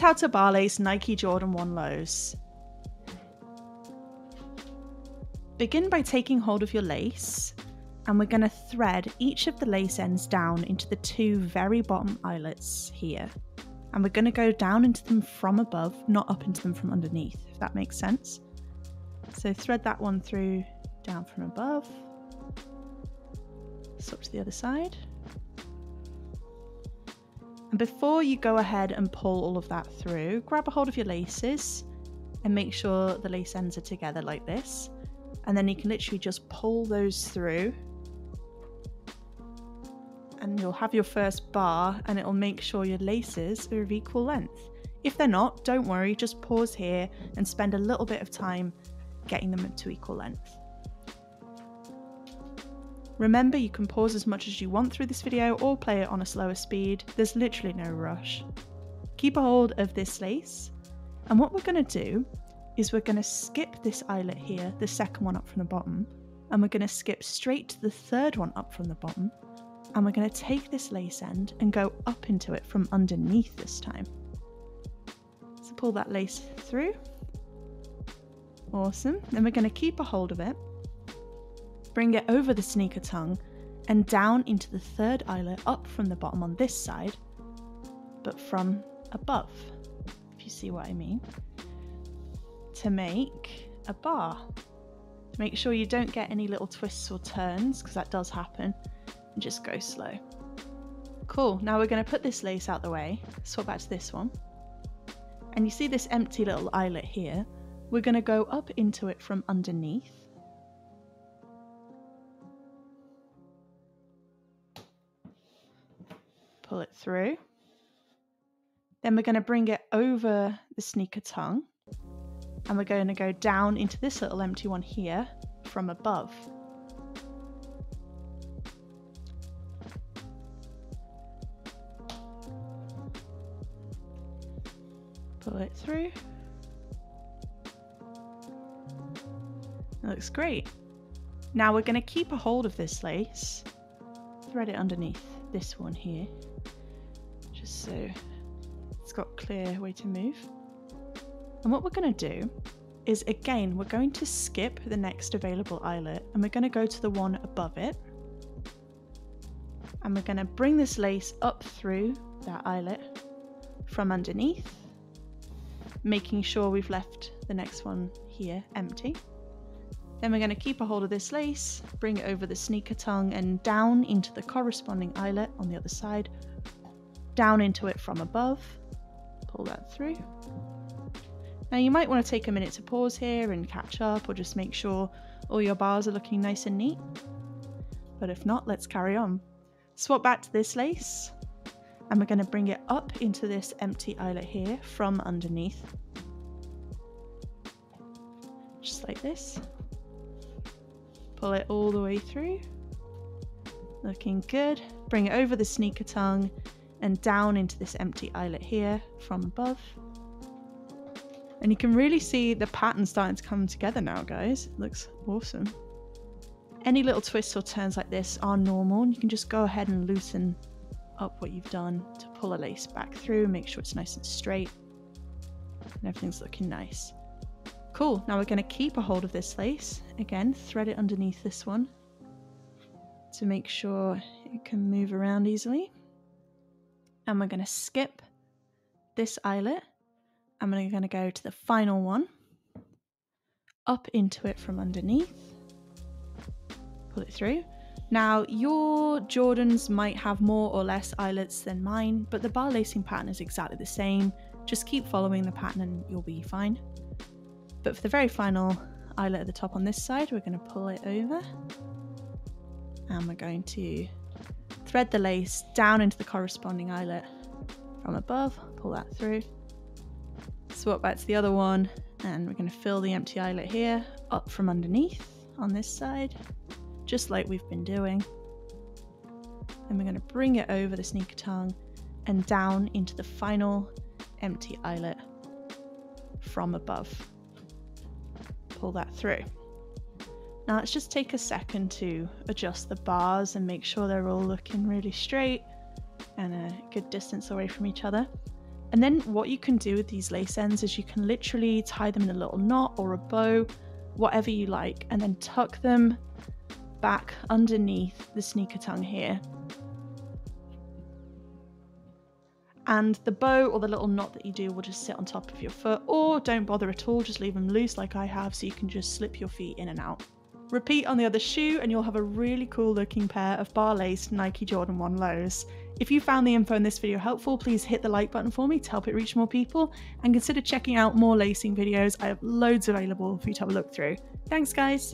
how to bar lace Nike Jordan 1 lows. Begin by taking hold of your lace, and we're going to thread each of the lace ends down into the 2 very bottom eyelets here. And we're going to go down into them from above, not up into them from underneath, if that makes sense. So thread that one through, down from above. Swap to the other side. And before you go ahead and pull all of that through, grab a hold of your laces and make sure the lace ends are together like this. And then you can literally just pull those through. And you'll have your first bar, and it'll make sure your laces are of equal length. If they're not, don't worry, just pause here and spend a little bit of time getting them to equal length. Remember, you can pause as much as you want through this video or play it on a slower speed. There's literally no rush. Keep a hold of this lace, and what we're going to do is we're going to skip this eyelet here, the second one up from the bottom, and we're going to skip straight to the third one up from the bottom. And we're going to take this lace end and go up into it from underneath this time. So pull that lace through. Awesome. Then we're going to keep a hold of it, bring it over the sneaker tongue and down into the third eyelet up from the bottom on this side, but from above, if you see what I mean, to make a bar. Make sure you don't get any little twists or turns, because that does happen. And just go slow. Cool, now we're going to put this lace out the way, swap back to this one, and you see this empty little eyelet here, we're going to go up into it from underneath, pull it through, then we're going to bring it over the sneaker tongue, and we're going to go down into this little empty one here from above. Pull it through. That looks great. Now we're going to keep a hold of this lace, thread it underneath this one here, just so it's got a clear way to move. And what we're going to do is, again, we're going to skip the next available eyelet and we're going to go to the one above it. And we're going to bring this lace up through that eyelet from underneath, making sure we've left the next one here empty. Then we're going to keep a hold of this lace, bring it over the sneaker tongue and down into the corresponding eyelet on the other side, down into it from above, pull that through. Now you might want to take a minute to pause here and catch up, or just make sure all your bars are looking nice and neat. But if not, let's carry on. Swap back to this lace, and we're going to bring it up into this empty eyelet here from underneath. Just like this. Pull it all the way through. Looking good. Bring it over the sneaker tongue and down into this empty eyelet here from above. And you can really see the pattern starting to come together now, guys. It looks awesome. Any little twists or turns like this are normal, and you can just go ahead and loosen up what you've done to pull a lace back through, make sure it's nice and straight, and everything's looking nice. Cool, now we're going to keep a hold of this lace, again thread it underneath this one to make sure it can move around easily, and we're going to skip this eyelet and we're going to go to the final one, up into it from underneath, pull it through. Now, your Jordans might have more or less eyelets than mine, but the bar lacing pattern is exactly the same. Just keep following the pattern and you'll be fine. But for the very final eyelet at the top on this side, we're going to pull it over. And we're going to thread the lace down into the corresponding eyelet from above, pull that through. Swap back to the other one, and we're going to fill the empty eyelet here up from underneath on this side, just like we've been doing. Then we're going to bring it over the sneaker tongue and down into the final empty eyelet from above. Pull that through. Now let's just take a second to adjust the bars and make sure they're all looking really straight and a good distance away from each other. And then what you can do with these lace ends is you can literally tie them in a little knot or a bow, whatever you like, and then tuck them back underneath the sneaker tongue here. And the bow or the little knot that you do will just sit on top of your foot, or don't bother at all, just leave them loose like I have, so you can just slip your feet in and out. Repeat on the other shoe and you'll have a really cool looking pair of bar-laced Nike Jordan 1 lows. If you found the info in this video helpful, please hit the like button for me to help it reach more people, and consider checking out more lacing videos. I have loads available for you to have a look through. Thanks guys!